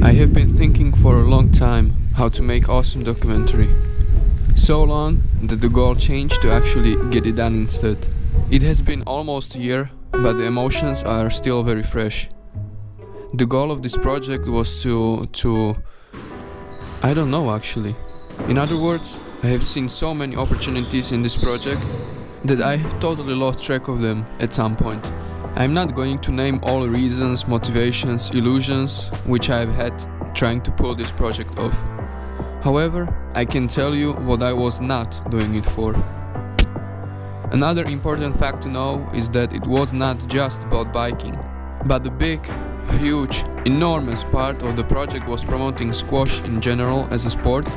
I have been thinking for a long time how to make awesome documentary. So long that the goal changed to actually get it done instead. It has been almost a year, but the emotions are still very fresh. The goal of this project was to I don't know actually. In other words, I have seen so many opportunities in this project that I have totally lost track of them at some point. I'm not going to name all the reasons, motivations, illusions which I have had trying to pull this project off. However, I can tell you what I was not doing it for. Another important fact to know is that it was not just about biking, but the big, huge, enormous part of the project was promoting squash in general as a sport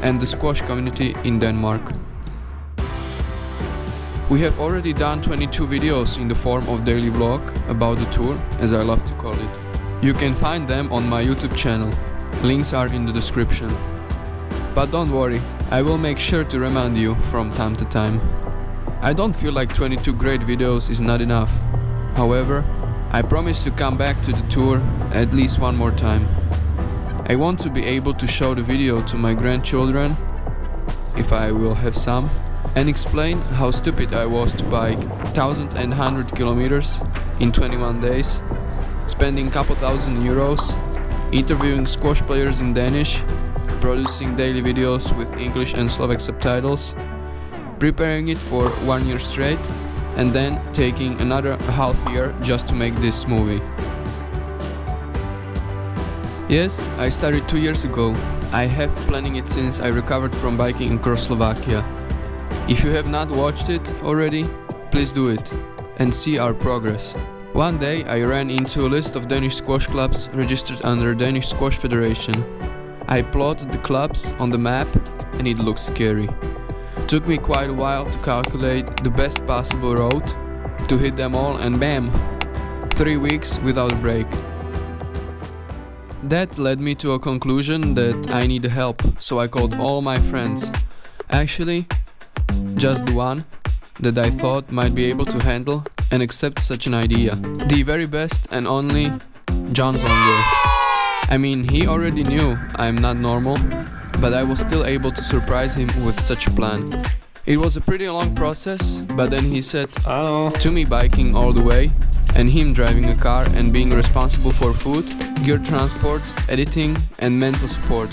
and the squash community in Denmark. We have already done 22 videos in the form of daily vlog about the tour, as I love to call it. You can find them on my YouTube channel. Links are in the description. But don't worry, I will make sure to remind you from time to time. I don't feel like 22 great videos is not enough. However, I promise to come back to the tour at least one more time. I want to be able to show the video to my grandchildren, if I will have some, and explain how stupid I was to bike 1,100 kilometers in 21 days, spending couple thousand euros, interviewing squash players in Danish, producing daily videos with English and Slovak subtitles, preparing it for 1 year straight, and then taking another half year just to make this movie. Yes, I started 2 years ago. I have planning it since I recovered from biking across Slovakia. If you have not watched it already, please do it and see our progress. One day I ran into a list of Danish squash clubs registered under Danish Squash Federation. I plotted the clubs on the map and it looked scary. Took me quite a while to calculate the best possible route to hit them all, and bam! 3 weeks without a break. That led me to a conclusion that I need help, so I called all my friends. Actually, just the one that I thought might be able to handle and accept such an idea. The very best and only John Zonger. I mean, he already knew I'm not normal, but I was still able to surprise him with such a plan. It was a pretty long process, but then he said to me biking all the way, and him driving a car and being responsible for food, gear transport, editing and mental support.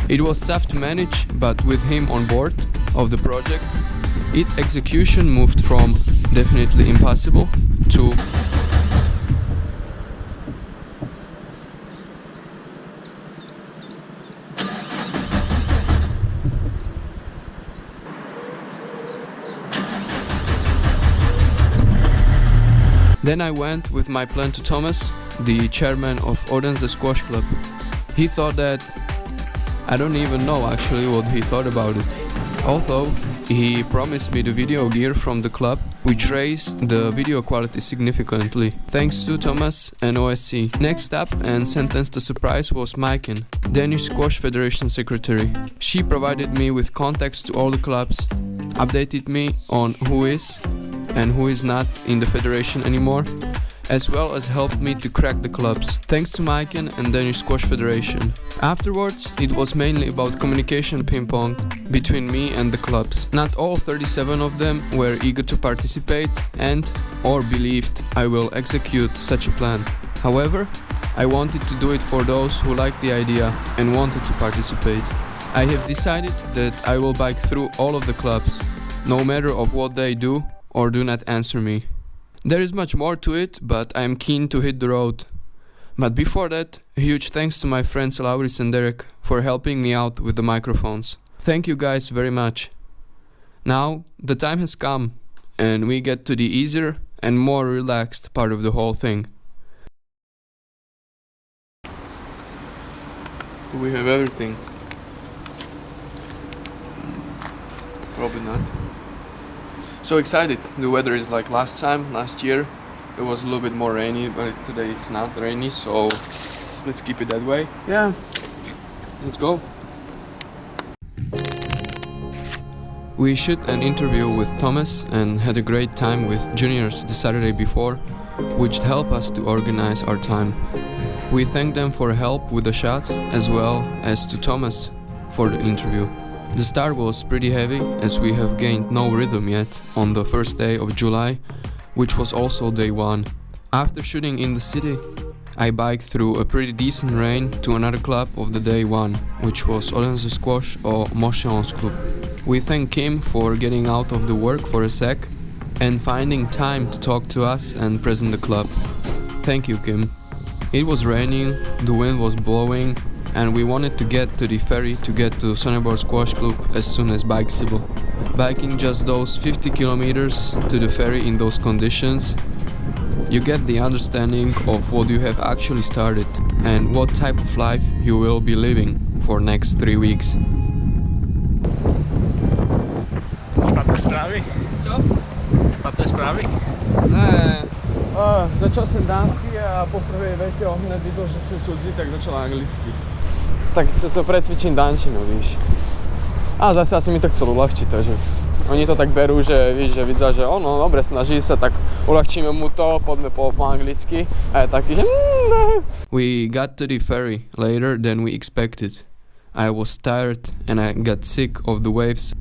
It was tough to manage, but with him on board of the project, its execution moved from definitely impossible to Then I went with my plan to Thomas, the chairman of Odense Squash Club. He thought that... I don't even know actually what he thought about it. Although, he promised me the video gear from the club, which raised the video quality significantly, thanks to Thomas and OSC. Next up and sentenced to surprise was Maiken, Danish Squash Federation secretary. She provided me with contacts to all the clubs, updated me on who is and who is not in the federation anymore, as well as helped me to crack the clubs, thanks to Maiken and Danish Squash Federation. Afterwards, it was mainly about communication ping-pong between me and the clubs. Not all 37 of them were eager to participate and or believed I will execute such a plan. However, I wanted to do it for those who liked the idea and wanted to participate. I have decided that I will bike through all of the clubs, no matter of what they do or do not answer me. There is much more to it, but I am keen to hit the road. But before that, a huge thanks to my friends Lauris and Derek for helping me out with the microphones. Thank you guys very much. Now, the time has come, and we get to the easier and more relaxed part of the whole thing. We have everything. Probably not. So excited. The weather is like last year. It was a little bit more rainy, but today it's not rainy, so let's keep it that way. Yeah, let's go. We shot an interview with Thomas and had a great time with juniors the Saturday before, which helped us to organize our time. We thank them for help with the shots, as well as to Thomas for the interview. The start was pretty heavy, as we have gained no rhythm yet on the first day of July, which was also day 1. After shooting in the city, I biked through a pretty decent rain to another club of the day 1, which was Odense Squash or Motions Club. We thank Kim for getting out of the work for a sec and finding time to talk to us and present the club. Thank you, Kim. It was raining, the wind was blowing, and we wanted to get to the ferry to get to Sonneborg Squash Club as soon as bikeable. Biking just those 50 kilometers to the ferry in those conditions, you get the understanding of what you have actually started and what type of life you will be living for next 3 weeks. Špatné správy? Čo? Špatné správy? Ne. Začal som dánsky a po prvej vete on hned videl, že som cudzí, tak začal anglicky. Tak sa precvičím dánčinu, víš. A zase asi mi to chcel uľahčiť, takže oni to tak berú, že víš, že vidia, že ono, dobre, snaží sa, tak uľahčíme mu to, poďme po anglicky. A je taký, že We got to the ferry later than we expected. I was tired and I got sick of the waves.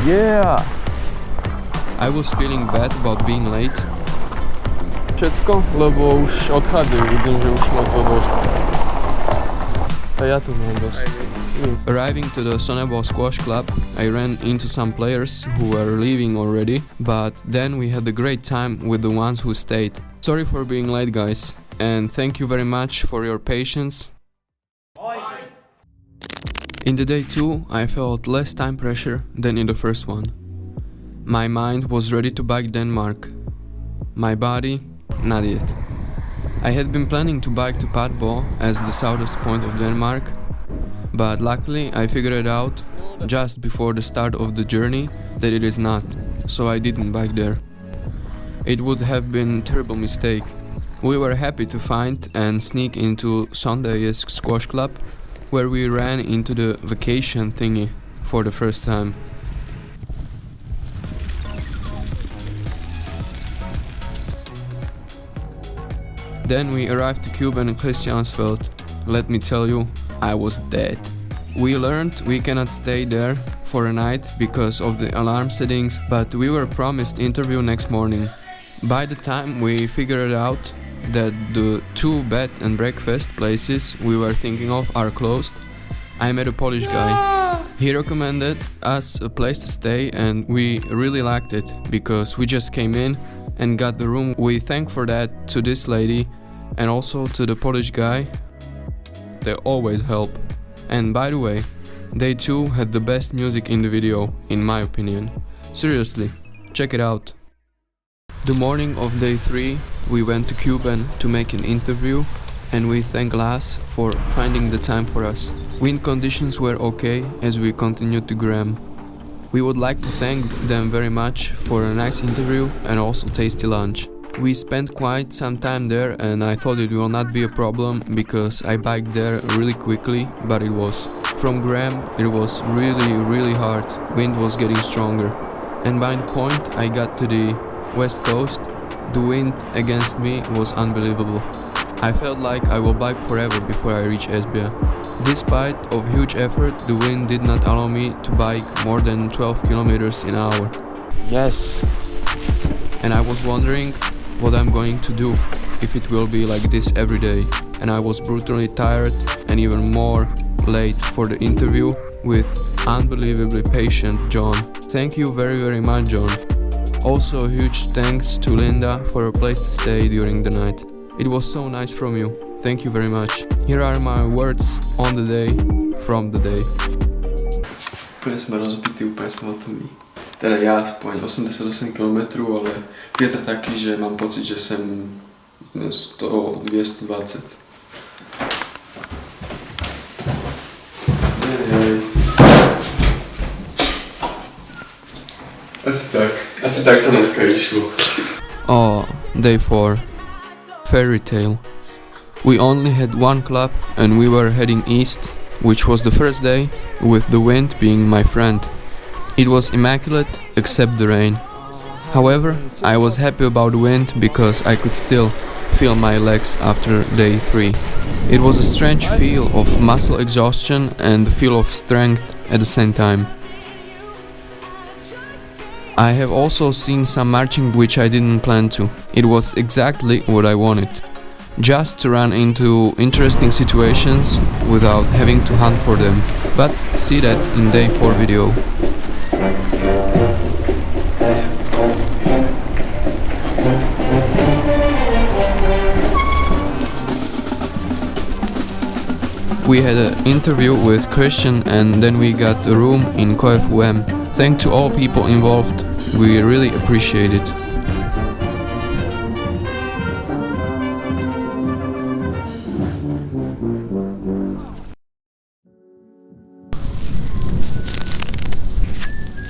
Yeah! I was feeling bad about being late. Všetko, lebo už odchádzajú, vidím, že už má to dosť. A ja tu mám dosť. Arriving to the Sonneborg Squash Club, I ran into some players who were leaving already, but then we had a great time with the ones who stayed. Sorry for being late, guys, and thank you very much for your patience. In the day 2, I felt less time pressure than in the first one. My mind was ready to bike Denmark. My body, not yet. I had been planning to bike to Padborg as the southest point of Denmark, but luckily I figured it out just before the start of the journey that it is not, so I didn't bike there. It would have been a terrible mistake. We were happy to find and sneak into Sonday's Squash Club, where we ran into the vacation thingy for the first time. Then we arrived to Cuban and Christiansfeld. Let me tell you, I was dead. We learned we cannot stay there for a night because of the alarm settings, but we were promised interview next morning. By the time we figured out that the 2 bed and breakfast places we were thinking of are closed, I met a Polish guy. He recommended us a place to stay and we really liked it because we just came in and got the room. We thank for that to this lady and also to the Polish guy. They always help. And by the way, they too had the best music in the video, in my opinion. Seriously, check it out. The morning of day 3, we went to Cuban to make an interview and we thank Lars for finding the time for us. Wind conditions were okay as we continued to Graham. We would like to thank them very much for a nice interview and also tasty lunch. We spent quite some time there and I thought it will not be a problem because I biked there really quickly, but it was. From Graham it was really hard, wind was getting stronger. And by the point I got to the west coast, the wind against me was unbelievable. I felt like I will bike forever before I reach Esbjerg. Despite of huge effort, the wind did not allow me to bike more than 12 kilometers an hour. Yes. And I was wondering what I'm going to do if it will be like this every day. And I was brutally tired and even more late for the interview with unbelievably patient John. Thank you very much, John. Also huge thanks to Linda for a place to stay during the night. It was so nice from you. Thank you very much. Here are my words on the day, from the day. Úplně jsme rozbitý, úplně jsme hotoví. teda ja aspoň 88 km, ale vietor taký, že mám pocit, že som 100-220. Asi tak sa dneska išlo. Oh, day 4. Fairy tale. We only had one club and we were heading east, which was the first day, with the wind being my friend. It was immaculate except the rain. However, I was happy about the wind because I could still feel my legs after day 3. It was a strange feel of muscle exhaustion and the feel of strength at the same time. I have also seen some marching which I didn't plan to. It was exactly what I wanted. Just to run into interesting situations without having to hunt for them. But see that in day 4 video. We had an interview with Christian and then we got a room in KFUM. Thanks to all people involved, we really appreciate it.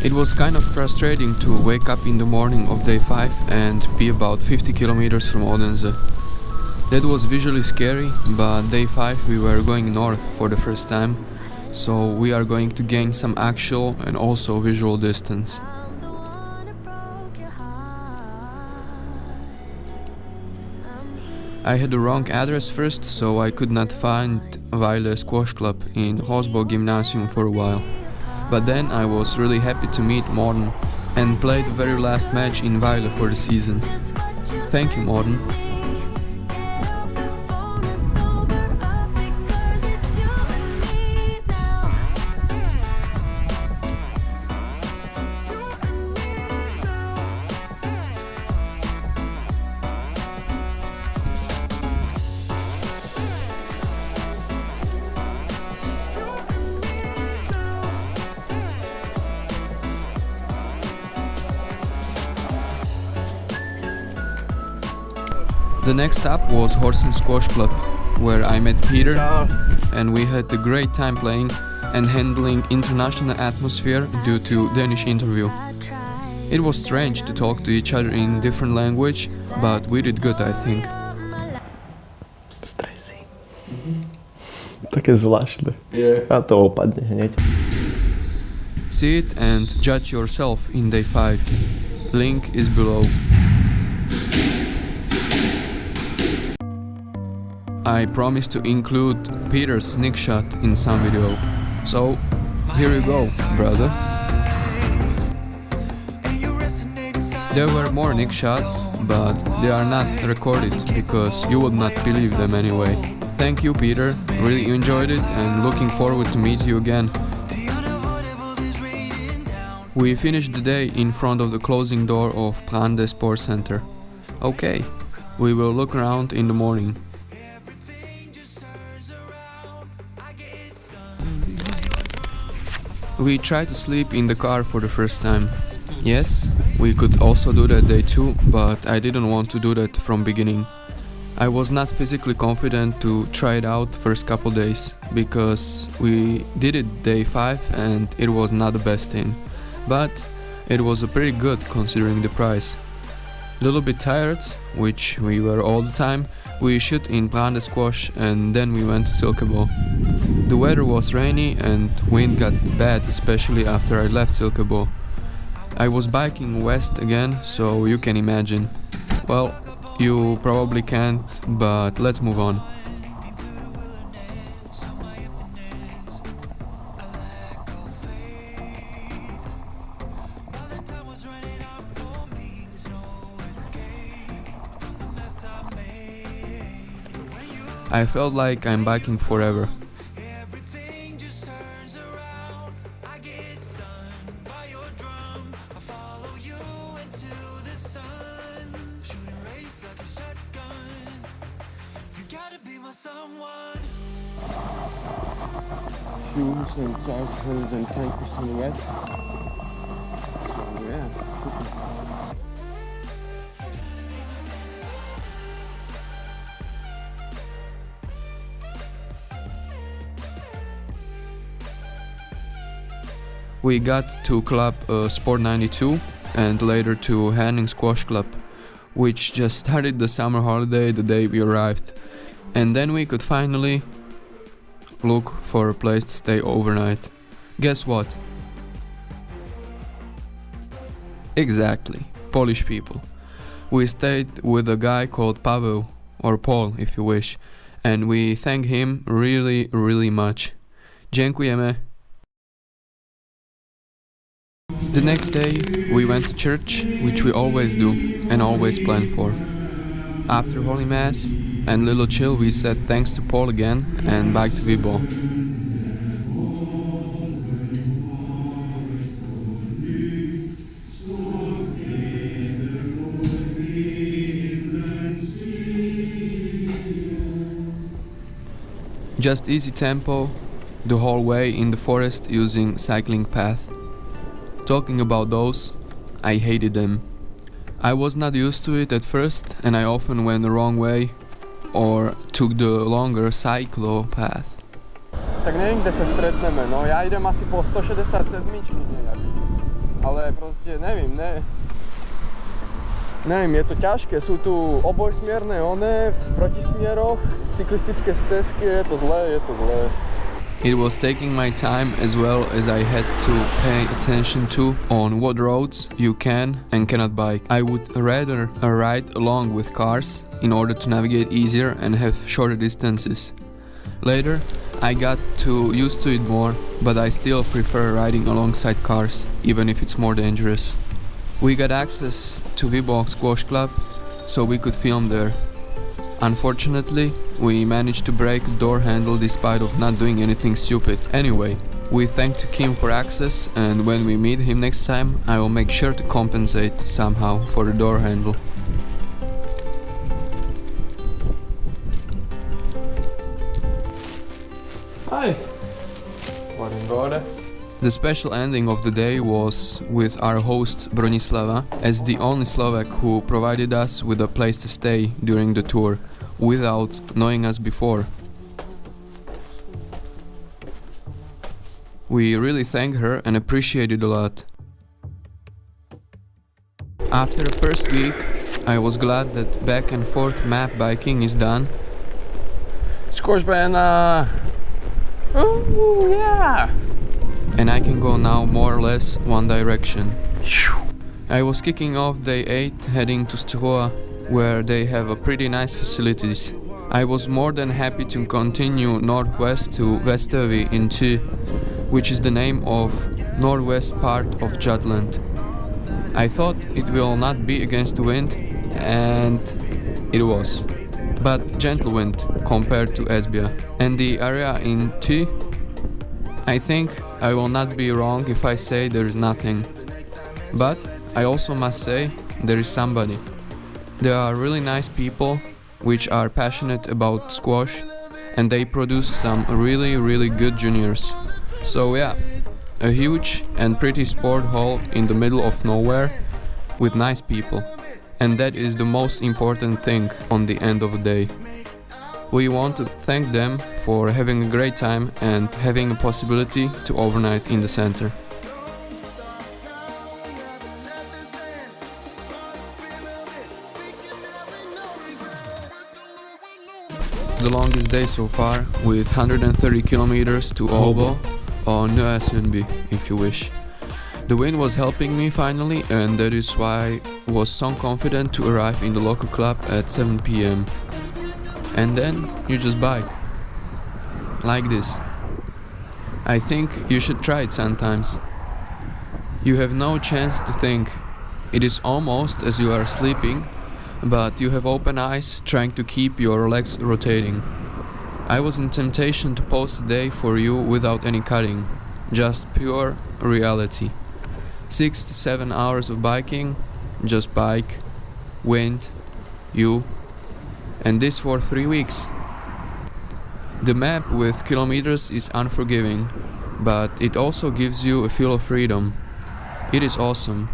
It was kind of frustrating to wake up in the morning of day 5 and be about 50 kilometers from Odense. That was visually scary, but day 5 we were going north for the first time, so we are going to gain some actual and also visual distance. I had the wrong address first, so I could not find Weile Squash Club in Hosbo Gymnasium for a while. But then I was really happy to meet Morten and play the very last match in Weile for the season. Thank you, Morten. The next stop was Horsen Squash Club, where I met Peter and we had a great time playing and handling international atmosphere due to Danish interview. It was strange to talk to each other in different language, but we did good, I think. Stresy. Také zvláštne. A to opadne hneď. See it and judge yourself in day 5. Link is below. I promised to include Peter's sneak shot in some video, so here you go, brother. There were more nick shots, but they are not recorded because you would not believe them anyway. Thank you, Peter, really enjoyed it and looking forward to meet you again. We finished the day in front of the closing door of Brande Sports Center. Okay, we will look around in the morning. We tried to sleep in the car for the first time. Yes, we could also do that day 2, but I didn't want to do that from beginning. I was not physically confident to try it out first couple days, because we did it day 5 and it was not the best thing. But it was a pretty good considering the price. Little bit tired, which we were all the time. We shot in Brande Squash and then we went to Silkeborg. The weather was rainy and wind got bad, especially after I left Silkeborg. I was biking west again, so you can imagine. Well, you probably can't, but let's move on. I felt like I'm biking forever. Shoes and socks 110% wet. So We got to Club Sport 92 and later to Henning Squash Club, which just started the summer holiday the day we arrived. And then we could finally look for a place to stay overnight. Guess what? Exactly, Polish people. We stayed with a guy called Paweł, or Paul if you wish, and we thank him really, really much. Dziękujemy. The next day we went to church, which we always do and always plan for. After Holy Mass and little chill, we said thanks to Paul again and back to Vibo. Just easy tempo the whole way in the forest using cycling path. Talking about those, I hated them. I was not used to it at first and I often went the wrong way or took the longer cyclo path. Tak neviem, kde sa stretneme, no ja idem asi po 167 nejak. Ale proste neviem, neviem, je to ťažké, sú tu obojsmierne v protismieroch, cyklistické stezky, je to zlé. It was taking my time as well as I had to pay attention to on what roads you can and cannot bike. I would rather ride along with cars in order to navigate easier and have shorter distances. Later, I got used to it more, but I still prefer riding alongside cars, even if it's more dangerous. We got access to Vibo Squash Club, so we could film there. Unfortunately, we managed to break the door handle despite of not doing anything stupid. Anyway, we thanked Kim for access, and when we meet him next time, I will make sure to compensate somehow for the door handle. Hi! Morning, Gorde. The special ending of the day was with our host Bronislava, as the only Slovak who provided us with a place to stay during the tour, without knowing us before. We really thank her and appreciate it a lot. After the first week, I was glad that back and forth map biking is done. Skôr bijna... Oh, yeah! And I can go now more or less one direction. I was kicking off day 8 heading to Stroa, where they have a pretty nice facilities. I was more than happy to continue northwest to Vestervi in Ty, which is the name of northwest part of Jutland. I thought it will not be against the wind, and it was. But gentle wind compared to Esbjerg. And the area in Ty, I think I will not be wrong if I say there is nothing. But I also must say there is somebody. There are really nice people which are passionate about squash, and they produce some really good juniors. So yeah, a huge and pretty sport hall in the middle of nowhere with nice people. And that is the most important thing on the end of the day. We want to thank them for having a great time and having a possibility to overnight in the center. The longest day so far, with 130 kilometers to Åbo or Nösundby if you wish. The wind was helping me finally, and that is why I was so confident to arrive in the local club at 7 p.m. And then you just bike. Like this. I think you should try it sometimes. You have no chance to think. It is almost as you are sleeping, but you have open eyes trying to keep your legs rotating. I was in temptation to post a day for you without any cutting. Just pure reality. 6 to 7 hours of biking, just bike, wind, you, and this for 3 weeks. The map with kilometers is unforgiving, but it also gives you a feel of freedom. It is awesome.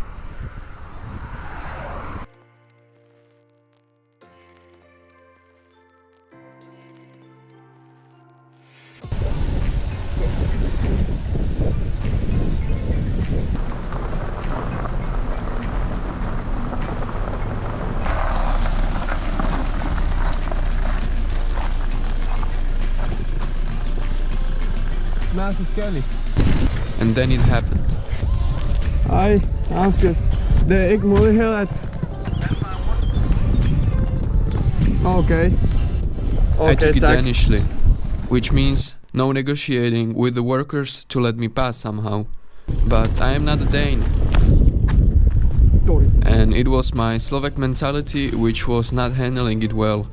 massive Kelly. And then it happened. Hoi, Hanske. Ik moet heel het. Okay. I took it danishly, which means no negotiating with the workers to let me pass somehow. But I am not a Dane. And it was my Slovak mentality which was not handling it well.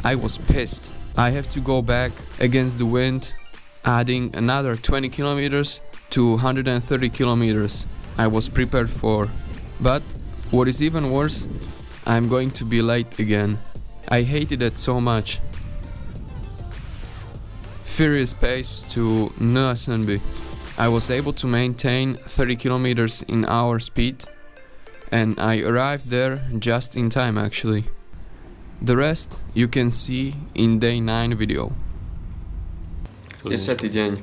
I was pissed. I have to go back against the wind, adding another 20 kilometers to 130 kilometers I was prepared for. But what is even worse, I'm going to be late again. I hated it so much. Furious pace to Nösenby. I was able to maintain 30 kilometers in hour speed, and I arrived there just in time actually. The rest you can see in day 9 video. 10. deň.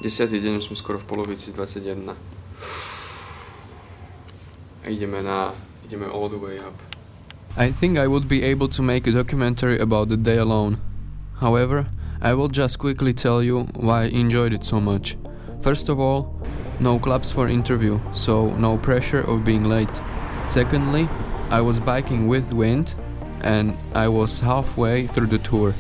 10. deň, už sme skoro v polovici 21. A ideme all the way up. I think I would be able to make a documentary about the day alone. However, I will just quickly tell you why I enjoyed it so much. First of all, no clubs for interview, so no pressure of being late. Secondly, I was biking with wind and I was halfway through the tour.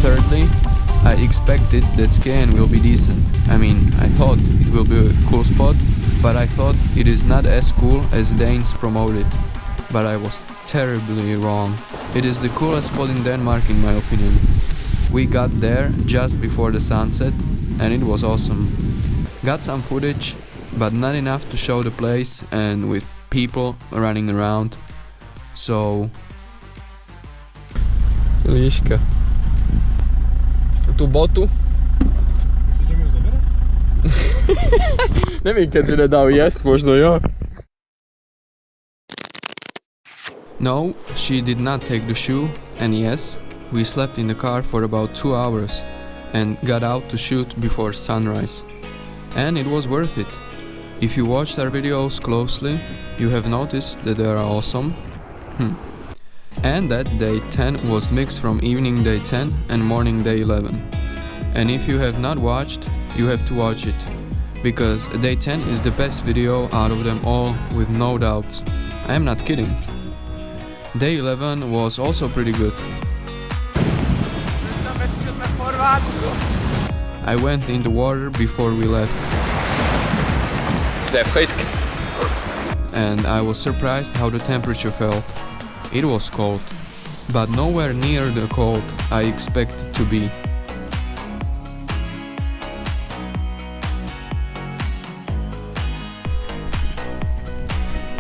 Thirdly, I expected that Skien will be decent. I mean, I thought it will be a cool spot, but I thought it is not as cool as Danes promote it. But I was terribly wrong. It is the coolest spot in Denmark in my opinion. We got there just before the sunset and it was awesome. Got some footage, but not enough to show the place and with people running around. So... Líška. Tú botu. Si to mi zabere? Neviem, keď si nedal jesť, možno jo. No, she did not take the shoe, and yes, we slept in the car for about 2 hours and got out to shoot before sunrise. And it was worth it. If you watched our videos closely, you have noticed that they are awesome. And that day 10 was mixed from evening day 10 and morning day 11. And if you have not watched, you have to watch it, because day 10 is the best video out of them all with no doubts. I am not kidding. Day 11 was also pretty good. I went in the water before we left. And I was surprised how the temperature felt. It was cold, but nowhere near the cold I expected to be.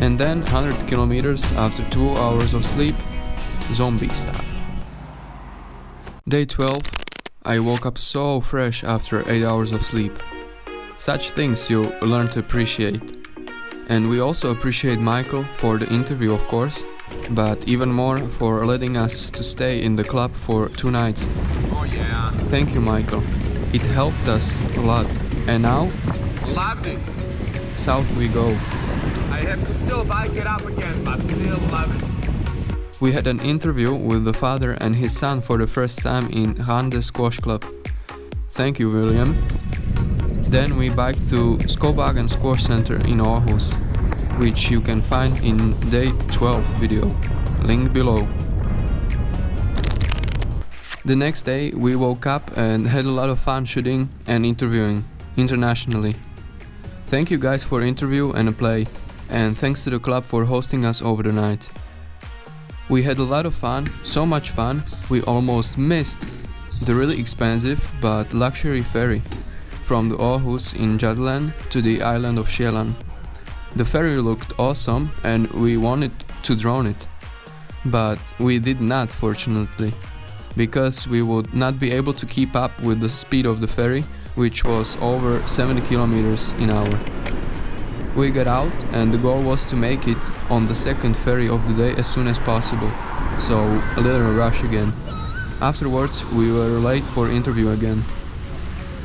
And then 100 kilometers after 2 hours of sleep, zombie style. Day 12, I woke up so fresh after 8 hours of sleep. Such things you learn to appreciate. And we also appreciate Michael for the interview, of course, but even more for letting us to stay in the club for 2 nights. Oh yeah. Thank you, Michael. It helped us a lot. And now, Love this. south we go. I have to still bike it up again, but still love it. We had an interview with the father and his son for the first time in Hande Squash Club. Thank you, William. Then we biked to Skobagen Squash Center in Aarhus, which you can find in day 12 video, link below. The next day we woke up and had a lot of fun shooting and interviewing internationally. Thank you guys for interview and a play, and thanks to the club for hosting us over the night. We had a lot of fun, so much fun, we almost missed the really expensive but luxury ferry from the Aarhus in Jutland to the island of Sjælland. The ferry looked awesome and we wanted to drone it, but we did not, fortunately. because we would not be able to keep up with the speed of the ferry, which was over 70 kilometers an hour. We got out and the goal was to make it on the second ferry of the day as soon as possible, so a little rush again. Afterwards we were late for interview again.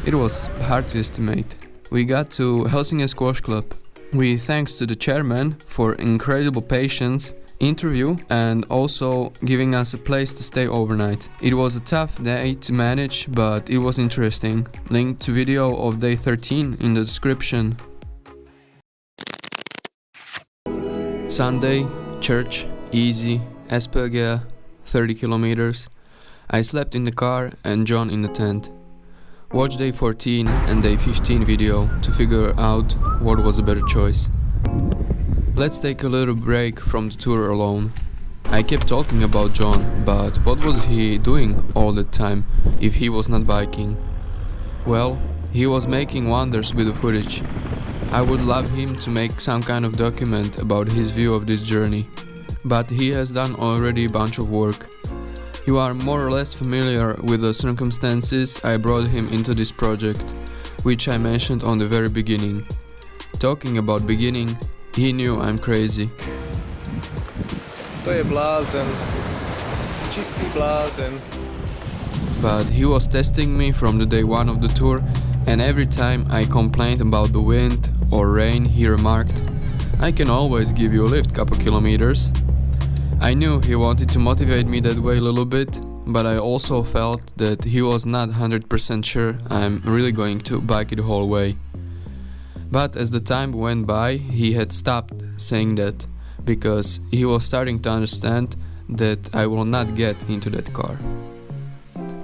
It was hard to estimate. We got to Helsinki Squash Club. We thanks to the chairman for incredible patience, interview and also giving us a place to stay overnight. It was a tough day to manage, but it was interesting. Link to video of day 13 in the description. Sunday, church, easy, SPG, 30 kilometers. I slept in the car and John in the tent. Watch day 14 and day 15 video to figure out what was a better choice. Let's take a little break from the tour alone. I kept talking about John, but what was he doing all the time if he was not biking? Well, he was making wonders with the footage. I would love him to make some kind of document about his view of this journey, but he has done already a bunch of work. You are more or less familiar with the circumstances I brought him into this project, which I mentioned on the very beginning. Talking about beginning, he knew I'm crazy. To je blázen. Čistý blázen. But he was testing me from the day one of the tour, and every time I complained about the wind or rain, he remarked, "I can always give you a lift couple kilometers." I knew he wanted to motivate me that way a little bit, but I also felt that he was not 100% sure I'm really going to bike it the whole way. But as the time went by, he had stopped saying that, because he was starting to understand that I will not get into that car.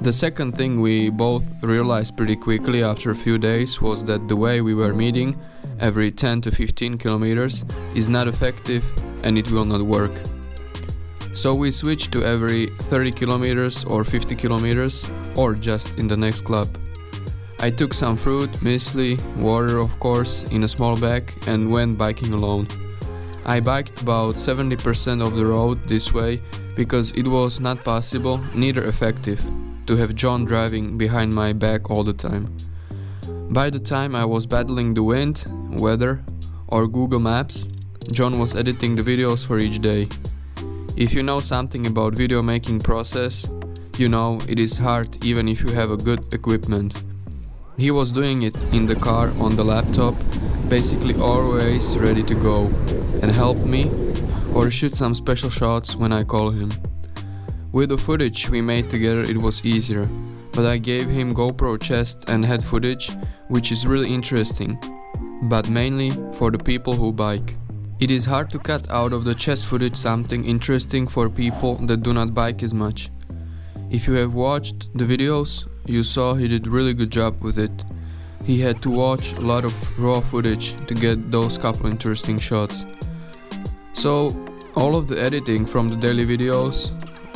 The second thing we both realized pretty quickly after a few days was that the way we were meeting every 10 to 15 kilometers is not effective and it will not work. So we switched to every 30 kilometers or 50 kilometers, or just in the next club. I took some fruit, muesli, water of course, in a small bag and went biking alone. I biked about 70% of the road this way because it was not possible, neither effective, to have John driving behind my back all the time. By the time I was battling the wind, weather or Google Maps, John was editing the videos for each day. If you know something about video making process, you know it is hard even if you have a good equipment. He was doing it in the car on the laptop, basically always ready to go and help me or shoot some special shots when I call him. With the footage we made together it was easier, but I gave him GoPro chest and head footage, which is really interesting, but mainly for the people who bike. It is hard to cut out of the chest footage something interesting for people that do not bike as much. If you have watched the videos, you saw he did really good job with it. He had to watch a lot of raw footage to get those couple interesting shots. So all of the editing from the daily videos,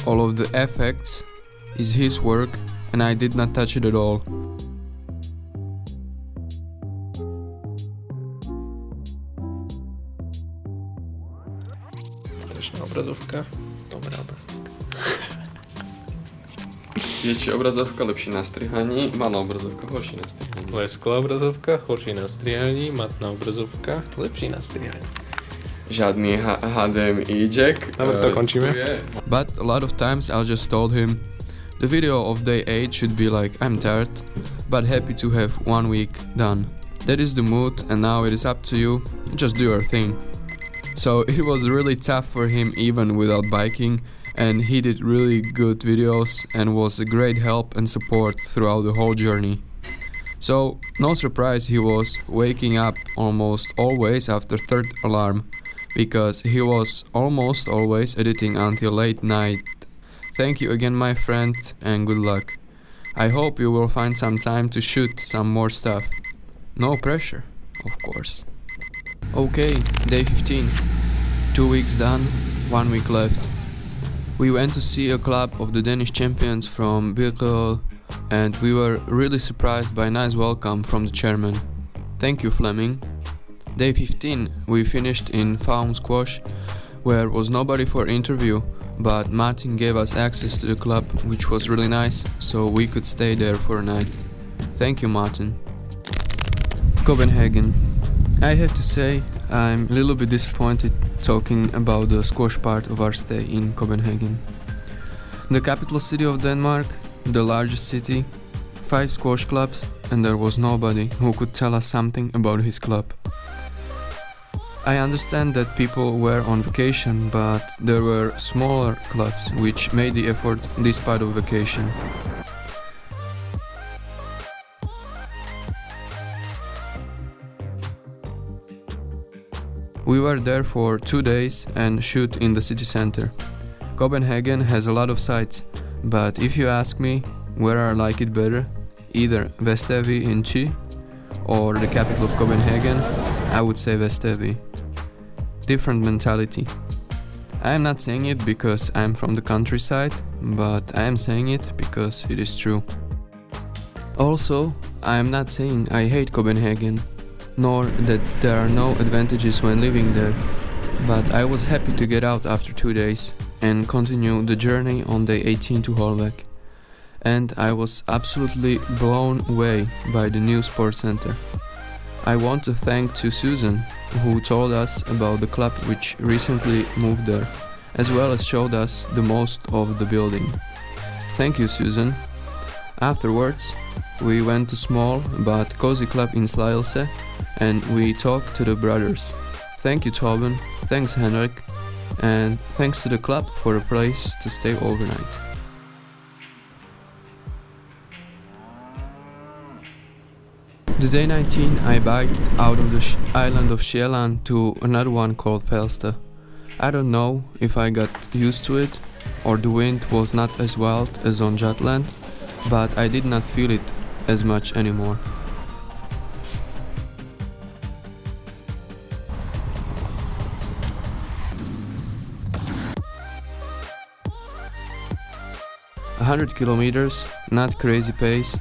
all of the effects is his work and I did not touch it at all. Strašná obrazovka. Dobrá obrazovka. Větší obrazovka, lepší na strihaní, malá obrazovka, horší na strihaní. Lesklá obrazovka, horší na strihání, matná obrazovka, lepší na strihání. Žádný HDMI jack. Dobre, to končíme. But a lot of times I just told him, the video of day 8 should be like, I'm tired, but happy to have 1 week done. That is the mood and now it is up to you, just do your thing. So it was really tough for him even without biking, and he did really good videos and was a great help and support throughout the whole journey. So no surprise he was waking up almost always after third alarm, because he was almost always editing until late night. Thank you again my friend and good luck. I hope you will find some time to shoot some more stuff. No pressure, of course. Okay, day 15. 2 weeks done, 1 week left. We went to see a club of the Danish champions from Birkel, and we were really surprised by a nice welcome from the chairman. Thank you, Fleming. Day 15 we finished in Faun Squash, where was nobody for interview, but Martin gave us access to the club, which was really nice, so we could stay there for a night. Thank you, Martin. Copenhagen. I have to say, I'm a little bit disappointed talking about the squash part of our stay in Copenhagen. The capital city of Denmark, the largest city, 5 squash clubs, and there was nobody who could tell us something about his club. I understand that people were on vacation, but there were smaller clubs which made the effort despite of vacation. We were there for 2 days and shoot in the city center. Copenhagen has a lot of sights, but if you ask me where I like it better, either Vestevi in Thy or the capital of Copenhagen, I would say Vestevi. Different mentality. I am not saying it because I am from the countryside, but I am saying it because it is true. Also, I am not saying I hate Copenhagen, nor that there are no advantages when living there, but I was happy to get out after 2 days and continue the journey on day 18 to Holbæk. And I was absolutely blown away by the new sports center. I want to thank to Susan, who told us about the club which recently moved there, as well as showed us the most of the building. Thank you, Susan. Afterwards, we went to small but cozy club in Slagelse and we talked to the brothers. Thank you, Torben, thanks Henrik, and thanks to the club for a place to stay overnight. The day 19 I biked out of the island of Sjælland to another one called Falster. I don't know if I got used to it or the wind was not as wild as on Jutland, but I did not feel it as much anymore. A 100 kilometers, not crazy pace,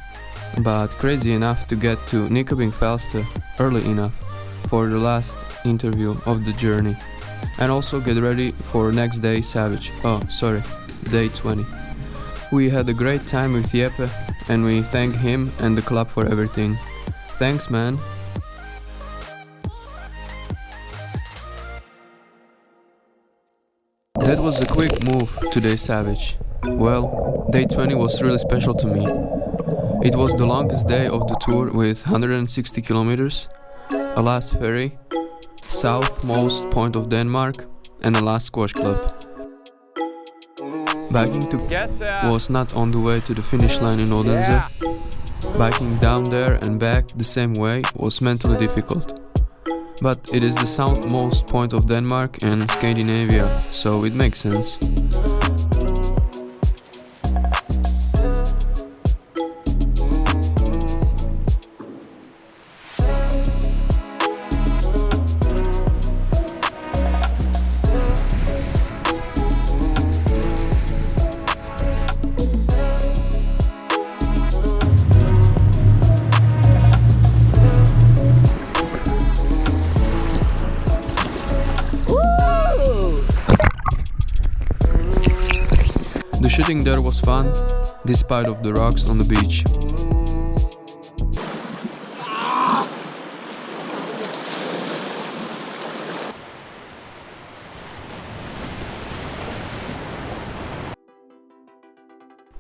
but crazy enough to get to Nykøbing Falster early enough for the last interview of the journey, and also get ready for next day day 20. We had a great time with Jeppe and we thank him and the club for everything. Thanks, man. That was a quick move to day Savage. Well, day 20 was really special to me. It was the longest day of the tour with 160 kilometers, a last ferry, southmost point of Denmark, and a last squash club. Biking to was not on the way to the finish line in Odense. Biking down there and back the same way was mentally difficult. But it is the southmost point of Denmark and Scandinavia, so it makes sense. The shooting there was fun, despite of the rocks on the beach.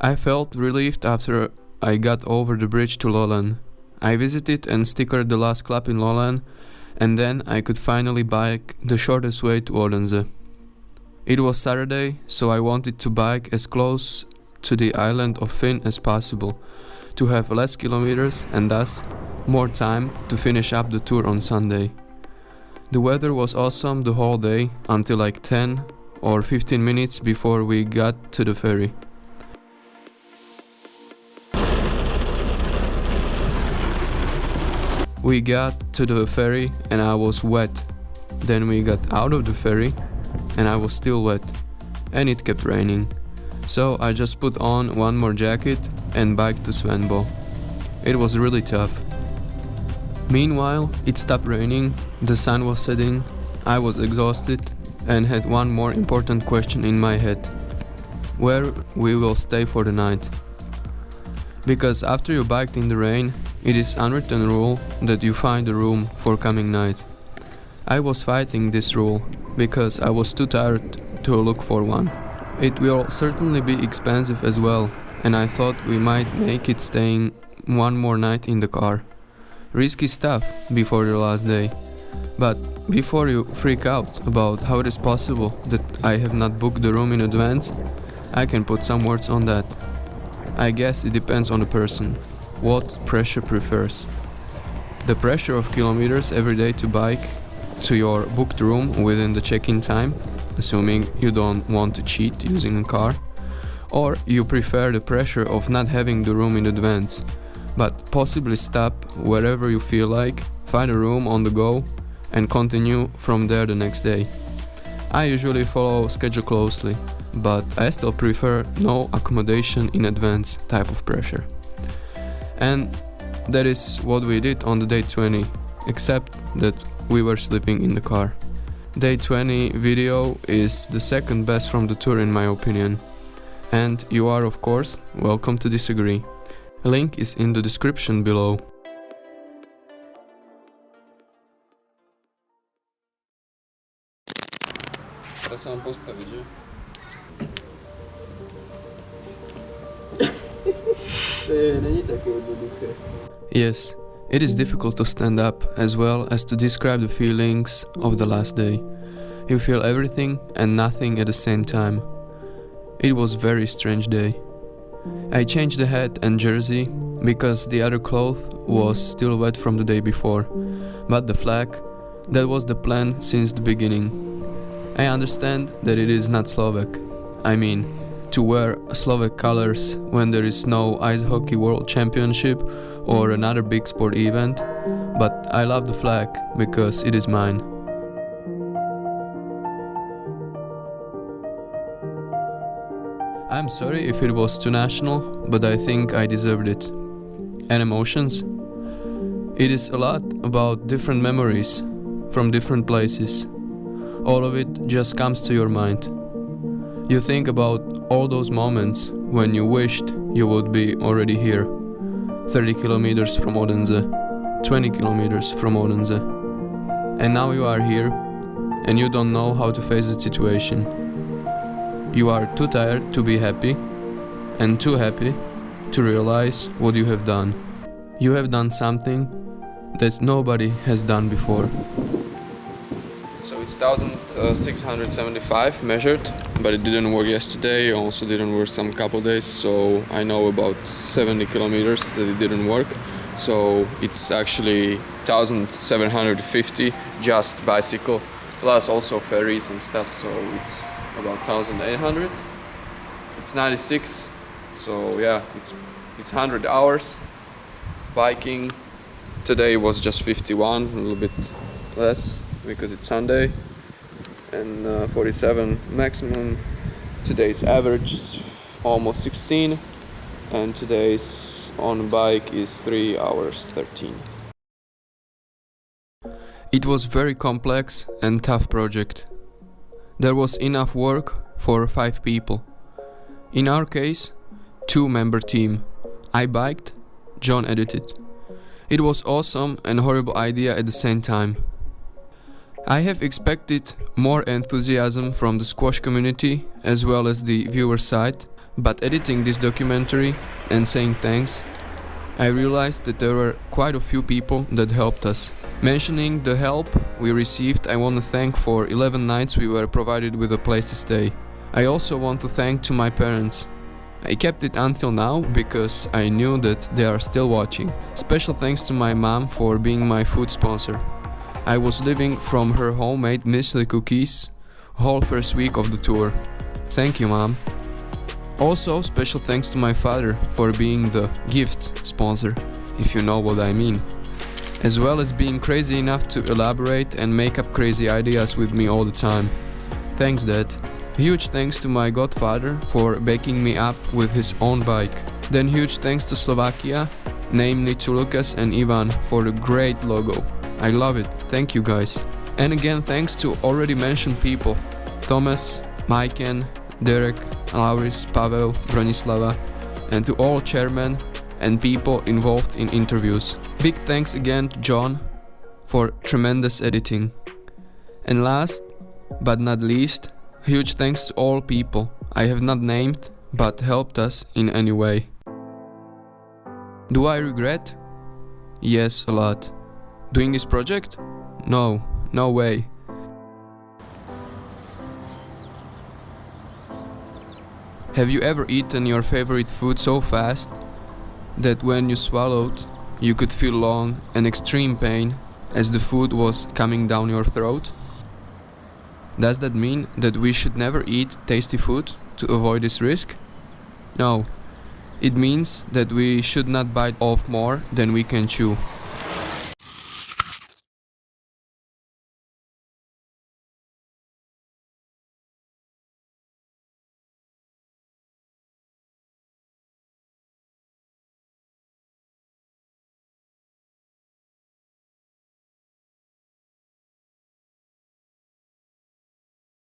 I felt relieved after I got over the bridge to Lolland. I visited and stickered the last club in Lolland, and then I could finally bike the shortest way to Odense. It was Saturday, so I wanted to bike as close to the island of Finn as possible, to have less kilometers and thus more time to finish up the tour on Sunday. The weather was awesome the whole day until like 10 or 15 minutes before we got to the ferry. We got to the ferry and I was wet. Then we got out of the ferry and I was still wet, and it kept raining. So I just put on one more jacket and biked to Svenbo. It was really tough. Meanwhile, it stopped raining, the sun was setting, I was exhausted and had one more important question in my head. where we will stay for the night. Because after you biked in the rain, it is unwritten rule that you find a room for coming night. I was fighting this rule because I was too tired to look for one. It will certainly be expensive as well, and I thought we might make it staying one more night in the car. Risky stuff before the last day. But before you freak out about how it is possible that I have not booked the room in advance, I can put some words on that. I guess it depends on the person, what pressure prefers. The pressure of kilometers every day to bike to your booked room within the check-in time, assuming you don't want to cheat using a car, or you prefer the pressure of not having the room in advance, but possibly stop wherever you feel like, find a room on the go, and continue from there the next day. I usually follow schedule closely, but I still prefer no accommodation in advance type of pressure. And that is what we did on the day 20, except that we were sleeping in the car. Day 20 video is the second best from the tour in my opinion. And you are of course welcome to disagree. A link is in the description below. Teraz sa mám postaviť, že? Není také jednoduché. Yes, it is difficult to stand up as well as to describe the feelings of the last day. You feel everything and nothing at the same time. It was a very strange day. I changed the hat and jersey because the other cloth was still wet from the day before, but the flag, that was the plan since the beginning. I understand that it is not Slovak. I mean, to wear Slovak colors when there is no ice hockey world championship or another big sport event, but I love the flag because it is mine. I'm sorry if it was too national, but I think I deserved it. And emotions? It is a lot about different memories from different places. All of it just comes to your mind. You think about all those moments when you wished you would be already here. 30 kilometers from Odense, 20 kilometers from Odense. And now you are here, and you don't know how to face the situation. You are too tired to be happy, and too happy to realize what you have done. You have done something that nobody has done before. So it's 1675 measured, but it didn't work yesterday, also didn't work some couple days, so I know about 70 kilometers that it didn't work. So it's actually 1750 just bicycle, plus also ferries and stuff, so it's about 1800. It's 96, so yeah, it's 100 hours biking. Today was just 51, a little bit less because it's Sunday, and 47 maximum. Today's average is almost 16, and today's on bike is 3 hours 13. It was very complex and tough project. There was enough work for 5 people. In our case, 2-member team. I biked, John edited. It was awesome and horrible idea at the same time. I have expected more enthusiasm from the squash community as well as the viewer side, but editing this documentary and saying thanks, I realized that there were quite a few people that helped us. Mentioning the help we received, I want to thank for 11 nights we were provided with a place to stay. I also want to thank to my parents. I kept it until now because I knew that they are still watching. Special thanks to my mom for being my food sponsor. I was living from her homemade muesli cookies whole first week of the tour. Thank you, Mom. Also, special thanks to my father for being the gift sponsor, if you know what I mean. As well as being crazy enough to elaborate and make up crazy ideas with me all the time. Thanks, Dad. Huge thanks to my godfather for backing me up with his own bike. Then huge thanks to Slovakia, namely to Lucas and Ivan for the great logo. I love it, thank you guys. And again thanks to already mentioned people, Thomas, Maiken, Derek, Lauris, Pavel, Bronislava, and to all chairmen and people involved in interviews. Big thanks again to John for tremendous editing. And last but not least, huge thanks to all people I have not named but helped us in any way. Do I regret? Yes, a lot. Doing this project? No, no way. Have you ever eaten your favorite food so fast that when you swallowed, you could feel long and extreme pain as the food was coming down your throat? Does that mean that we should never eat tasty food to avoid this risk? No. It means that we should not bite off more than we can chew.